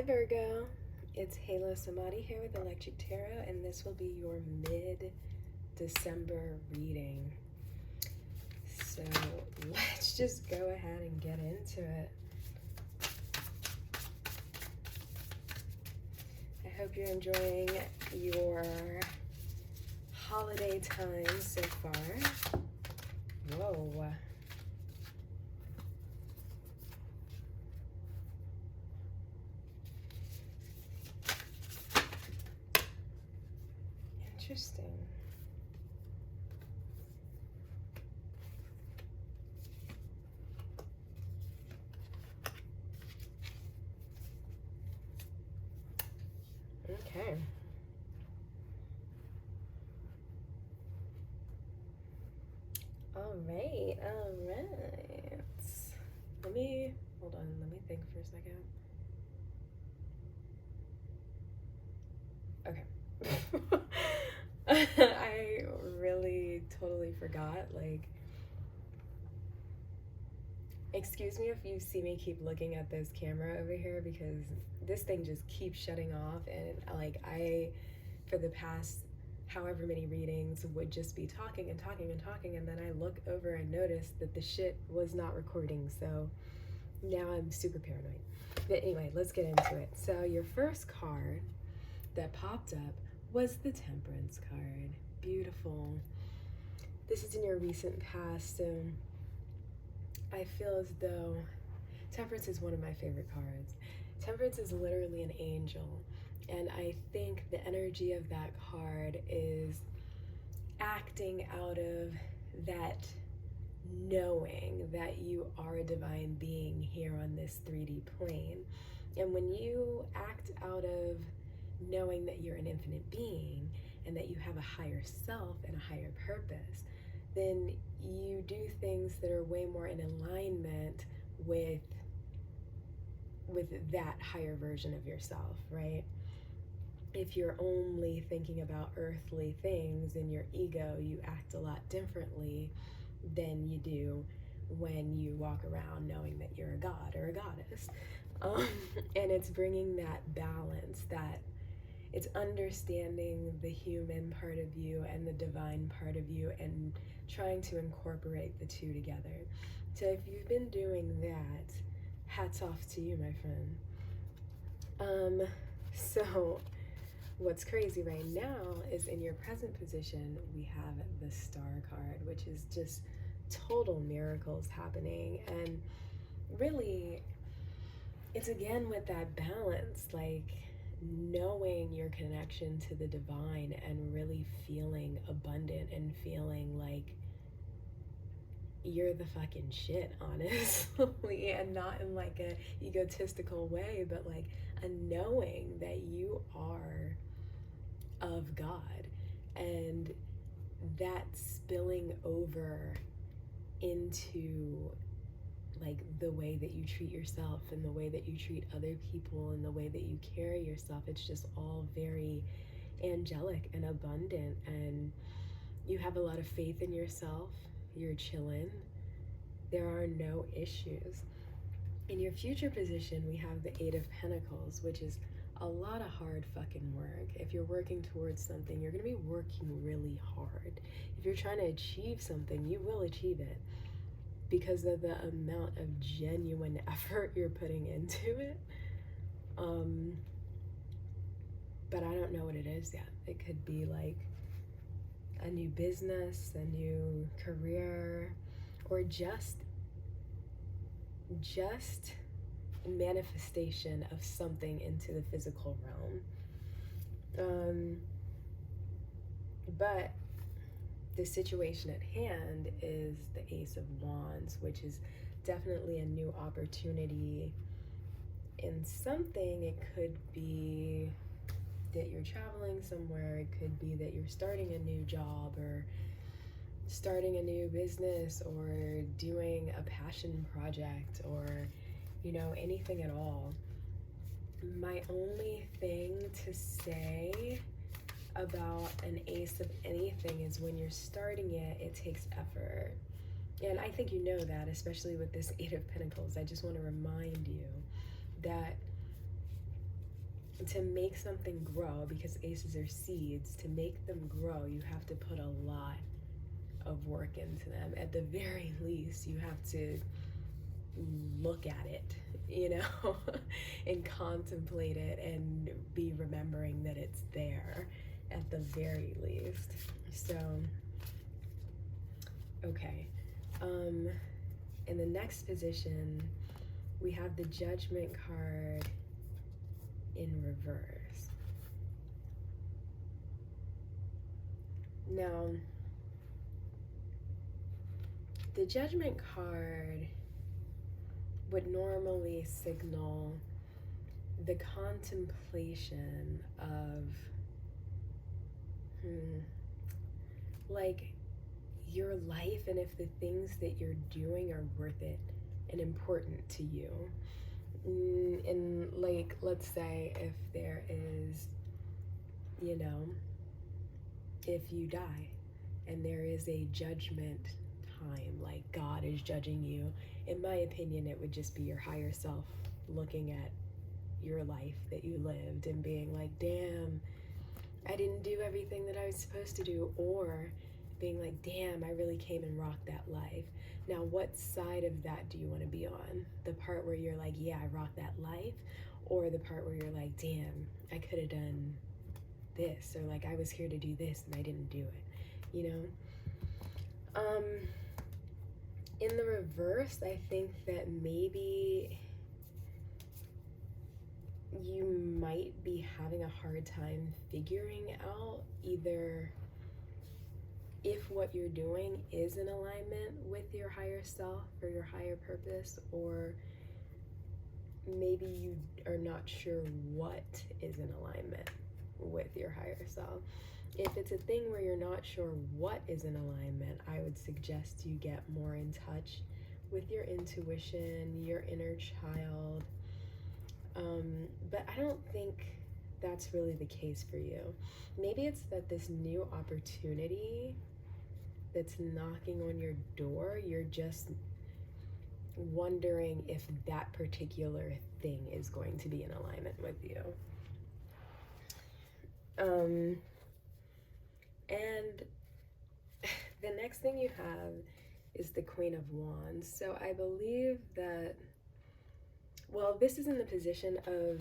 Hi Virgo, it's Halo Samadhi here with Electric Tarot, and this will be your mid-December reading. So let's just go ahead and get into it. I hope you're enjoying your holiday time so far. Whoa. Interesting. Okay. All right. Hold on, let me think for a second. Okay. I really totally forgot. Excuse me if you see me keep looking at this camera over here because this thing just keeps shutting off, and I for the past however many readings would just be talking and talking and talking, and then I look over and notice that the shit was not recording, so now I'm super paranoid. But anyway, let's get into it. So your first card that popped up was the Temperance card. Beautiful. This is in your recent past, so I feel as though Temperance is one of my favorite cards. Temperance is literally an angel, and I think the energy of that card is acting out of that knowing that you are a divine being here on this 3D plane. And when you act out of knowing that you're an infinite being and that you have a higher self and a higher purpose, then you do things that are way more in alignment with that higher version of yourself, right? If you're only thinking about earthly things in your ego, you act a lot differently than you do when you walk around knowing that you're a god or a goddess. And it's bringing that balance, that it's understanding the human part of you and the divine part of you and trying to incorporate the two together. So if you've been doing that, hats off to you, my friend. So what's crazy right now is in your present position, we have the Star card, which is just total miracles happening. And really, it's again with that balance, knowing your connection to the divine and really feeling abundant and feeling like you're the fucking shit, honestly, and not in a egotistical way, but a knowing that you are of God, and that spilling over into the way that you treat yourself and the way that you treat other people and the way that you carry yourself. It's just all very angelic and abundant, and you have a lot of faith in yourself. You're chilling. There are no issues. In your future position, we have the Eight of Pentacles, which is a lot of hard fucking work. If you're working towards something, you're going to be working really hard. If you're trying to achieve something, you will achieve it because of the amount of genuine effort you're putting into it. But I don't know what it is yet. It could be a new business, a new career, or just manifestation of something into the physical realm. But the situation at hand is the Ace of Wands, which is definitely a new opportunity in something. It could be that you're traveling somewhere. It could be that you're starting a new job or starting a new business or doing a passion project or anything at all. My only thing to say about an ace of anything is when you're starting it, it takes effort. And I think you know that, especially with this Eight of Pentacles. I just want to remind you that to make something grow, because aces are seeds, to make them grow, you have to put a lot of work into them. At the very least, you have to look at it, you know, and contemplate it and be remembering that it's there at the very least. So, okay. In the next position, we have the Judgment card in reverse. Now, the Judgment card would normally signal the contemplation of, like, your life, and if the things that you're doing are worth it and important to you. And like, let's say if there is, you know, if you die and there is a judgment time, like God is judging you, in my opinion, it would just be your higher self looking at your life that you lived and being like, damn, I didn't do everything that I was supposed to do, or being like, damn, I really came and rocked that life. Now, what side of that do you want to be on? The part where you're like, yeah, I rocked that life, or the part where you're like, damn, I could have done this, or like, I was here to do this and I didn't do it, you know? In the reverse, I think that maybe you might be having a hard time figuring out either if what you're doing is in alignment with your higher self or your higher purpose, or maybe you are not sure what is in alignment with your higher self. If it's a thing where you're not sure what is in alignment, I would suggest you get more in touch with your intuition, your inner child. But I don't think that's really the case for you. Maybe it's that this new opportunity that's knocking on your door, you're just wondering if that particular thing is going to be in alignment with you. And the next thing you have is the Queen of Wands. So I believe that, well, this is in the position of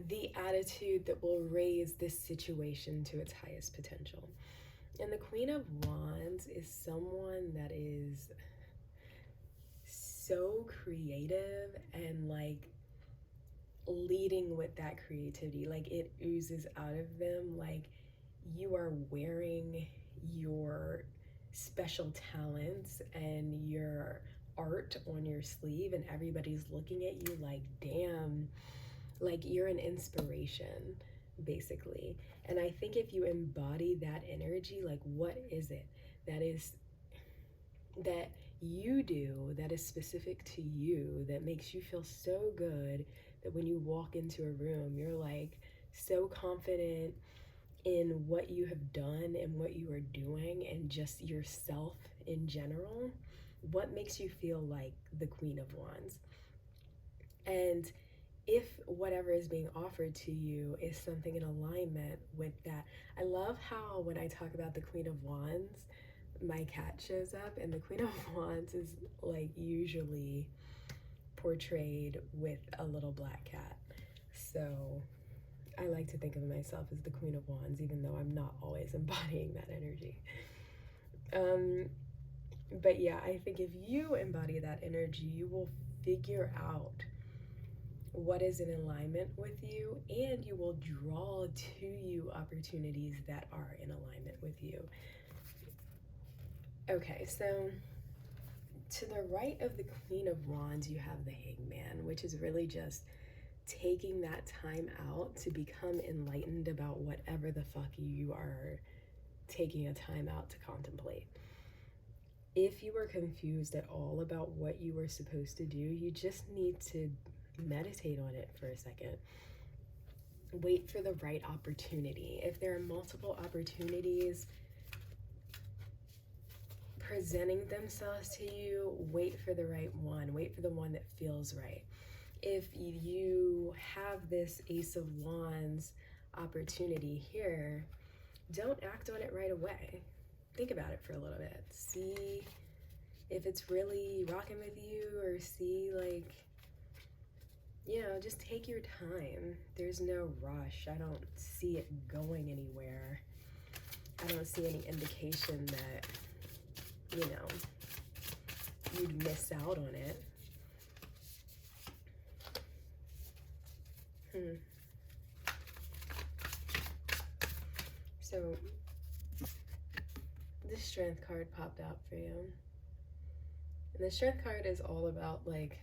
the attitude that will raise this situation to its highest potential. And the Queen of Wands is someone that is so creative and like leading with that creativity. Like it oozes out of them. Like you are wearing your special talents and your art on your sleeve, and everybody's looking at you like, damn, like you're an inspiration, basically. And I think if you embody that energy, like what is it that you do that is specific to you, that makes you feel so good that when you walk into a room, you're like so confident in what you have done and what you are doing and just yourself in general? What makes you feel like the Queen of Wands? And if whatever is being offered to you is something in alignment with that. I love how when I talk about the Queen of Wands, my cat shows up, and the Queen of Wands is like usually portrayed with a little black cat. So I like to think of myself as the Queen of Wands, even though I'm not always embodying that energy. But yeah, I think if you embody that energy, you will figure out what is in alignment with you, and you will draw to you opportunities that are in alignment with you. Okay, so to the right of the Queen of Wands, you have the Hangman, which is really just taking that time out to become enlightened about whatever the fuck you are taking a time out to contemplate. If you are confused at all about what you were supposed to do, you just need to meditate on it for a second. Wait for the right opportunity. If there are multiple opportunities presenting themselves to you, wait for the right one. Wait for the one that feels right. if you have this Ace of Wands opportunity here, don't act on it right away. Think about it for a little bit. See if it's really rocking with you, or see, like, you know, just take your time. There's no rush. I don't see it going anywhere. I don't see any indication that, you know, you'd miss out on it. So the Strength card popped out for you. And the Strength card is all about, like,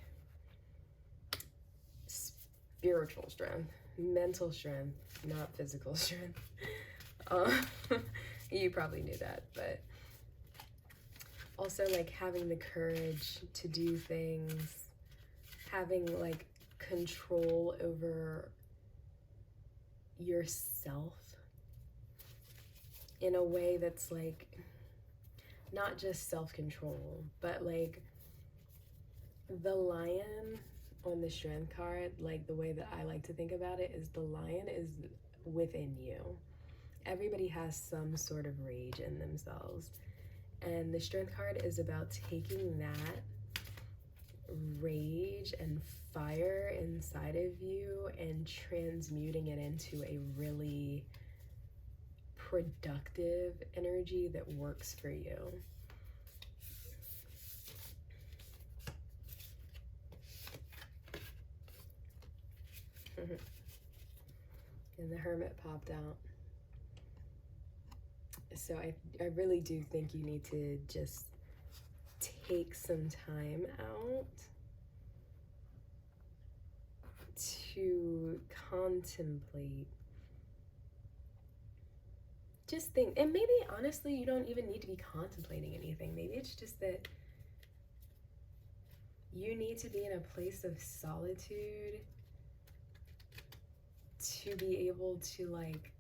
spiritual strength, mental strength, not physical strength. You probably knew that, but also, like, having the courage to do things, having, like, control over yourself in a way that's, like, not just self-control, but, like, the lion on the Strength card, like, the way that I like to think about it is the lion is within you. Everybody has some sort of rage in themselves, and the Strength card is about taking that rage and fire inside of you and transmuting it into a really productive energy that works for you. And the Hermit popped out. So I really do think you need to just take some time out to contemplate. Just think, and maybe honestly you don't even need to be contemplating anything. Maybe it's just that you need to be in a place of solitude to be able to, like,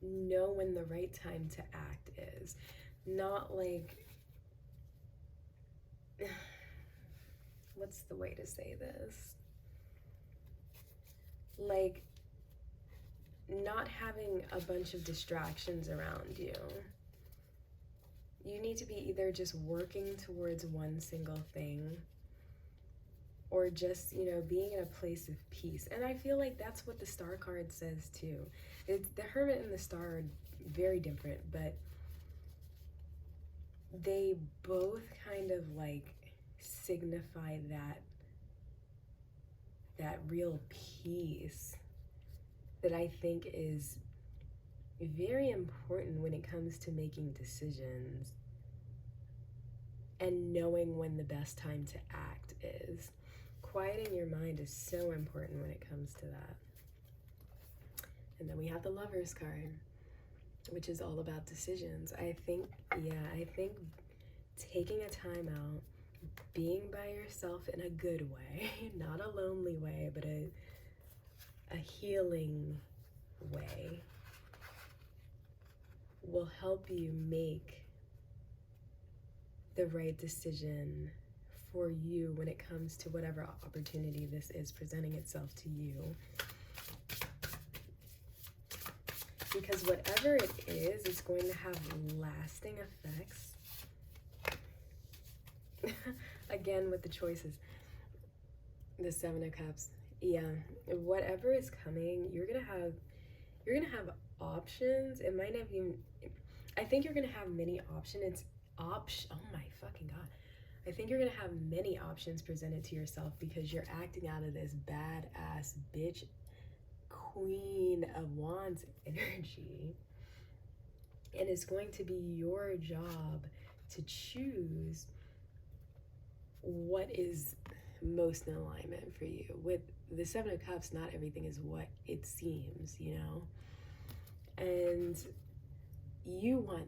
know when the right time to act is. Not like, what's the way to say this? Like, not having a bunch of distractions around you. You need to be either just working towards one single thing, or just, you know, being in a place of peace. And I feel like that's what the Star card says too. The Hermit and the Star are very different, but they both kind of, like, signify that real peace that I think is very important when it comes to making decisions and knowing when the best time to act is. Quieting your mind is so important when it comes to that. And then we have the Lovers card, which is all about decisions. I think taking a time out, being by yourself in a good way, not a lonely way, but a healing way, will help you make the right decision for you when it comes to whatever opportunity this is presenting itself to you. Because whatever it is, it's going to have lasting effects. Again, with the choices, the Seven of Cups. Yeah, whatever is coming, you're gonna have options. It might not even, I think you're gonna have many options. Oh my fucking God. I think you're gonna have many options presented to yourself because you're acting out of this badass bitch Queen of Wands energy. And it's going to be your job to choose what is most in alignment for you. With the Seven of Cups, not everything is what it seems, you know? And you want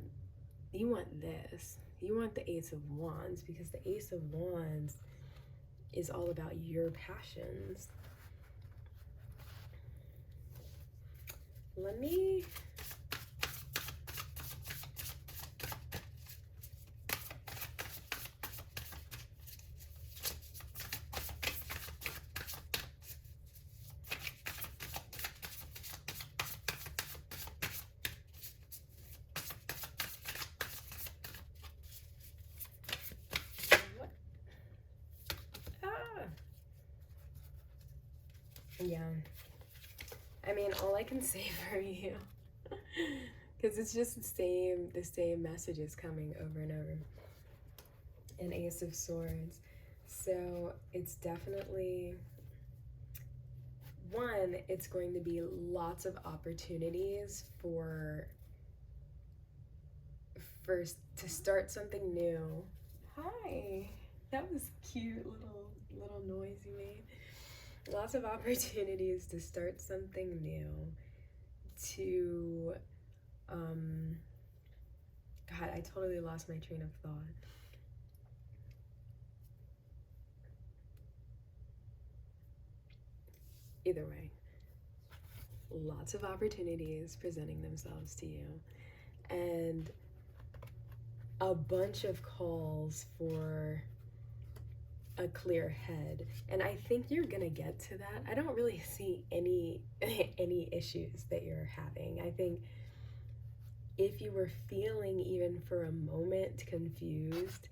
this. You want the Ace of Wands, because the Ace of Wands is all about your passions. Let me Yeah. I mean, all I can say for you, because it's just the same messages coming over and over. An Ace of Swords. So it's definitely, one, it's going to be lots of opportunities for first to start something new. Hi. That was cute little noise you made. Lots of opportunities to start something new, to God, I totally lost my train of thought. Either way, lots of opportunities presenting themselves to you, and a bunch of calls for a clear head. And I think you're gonna get to that. I don't really see any issues that you're having. I think if you were feeling even for a moment confused,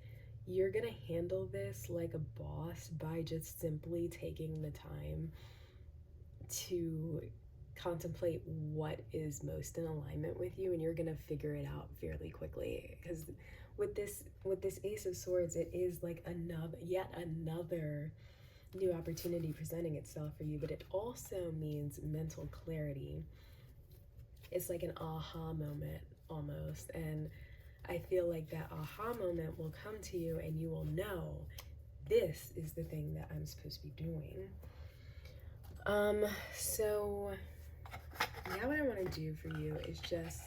you're gonna handle this like a boss by just simply taking the time to contemplate what is most in alignment with you, and you're gonna figure it out fairly quickly. Because with this Ace of Swords, it is like yet another new opportunity presenting itself for you, but it also means mental clarity. It's like an aha moment almost, and I feel like that aha moment will come to you and you will know, this is the thing that I'm supposed to be doing. So now what I want to do for you is just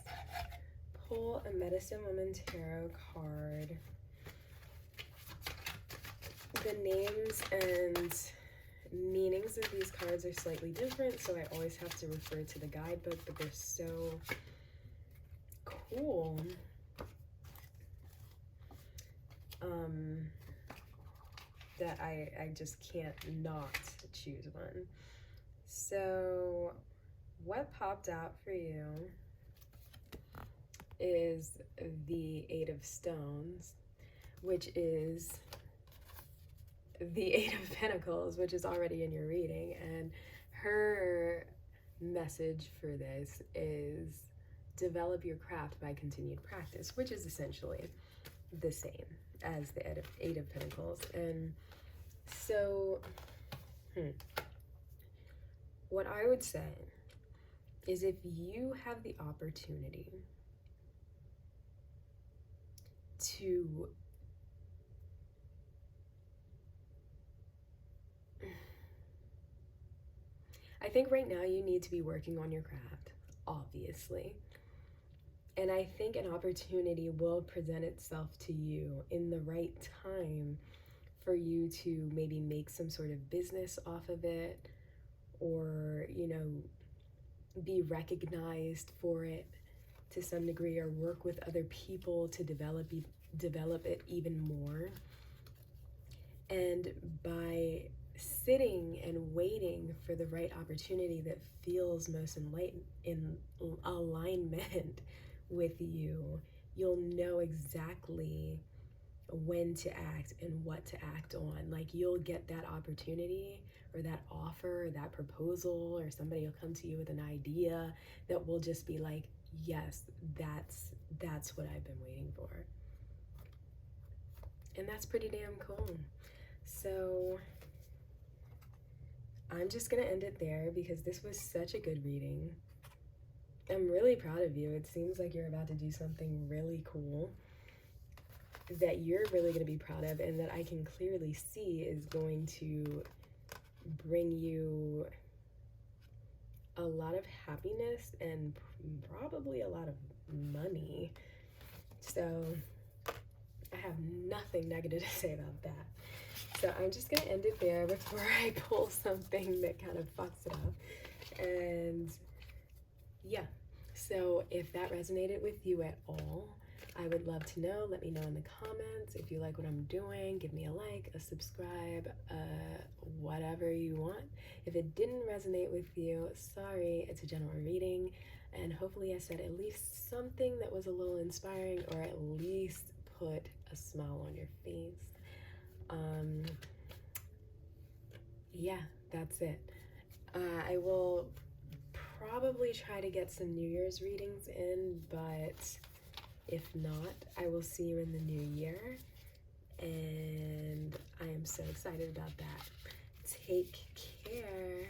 pull a Medicine Woman Tarot card. The names and meanings of these cards are slightly different, so I always have to refer to the guidebook, but they're so cool. That I just can't not choose one. So what popped out for you is the Eight of Stones, which is the Eight of Pentacles, which is already in your reading, and her message for this is develop your craft by continued practice, which is essentially the same as the Eight of Pentacles. And so what I would say is, if you have the opportunity to I think right now you need to be working on your craft, obviously. And I think an opportunity will present itself to you in the right time for you to maybe make some sort of business off of it, or, you know, be recognized for it to some degree, or work with other people to develop it even more. And by sitting and waiting for the right opportunity that feels most in alignment with you, you'll know exactly when to act and what to act on. Like, you'll get that opportunity or that offer or that proposal, or somebody will come to you with an idea that will just be like, yes, that's what I've been waiting for. And that's pretty damn cool. So I'm just gonna end it there because this was such a good reading. I'm really proud of you. It seems like you're about to do something really cool that you're really going to be proud of, and that I can clearly see is going to bring you a lot of happiness and probably a lot of money. So I have nothing negative to say about that. So I'm just going to end it there before I pull something that kind of fucks it up. And yeah, so if that resonated with you at all, I would love to know. Let me know in the comments. If you like what I'm doing, give me a like, a subscribe, whatever you want. If it didn't resonate with you, sorry, it's a general reading. And hopefully I said at least something that was a little inspiring, or at least put a smile on your face. Yeah, that's it. I will probably try to get some New Year's readings in, but if not, I will see you in the new year. And I am so excited about that. Take care.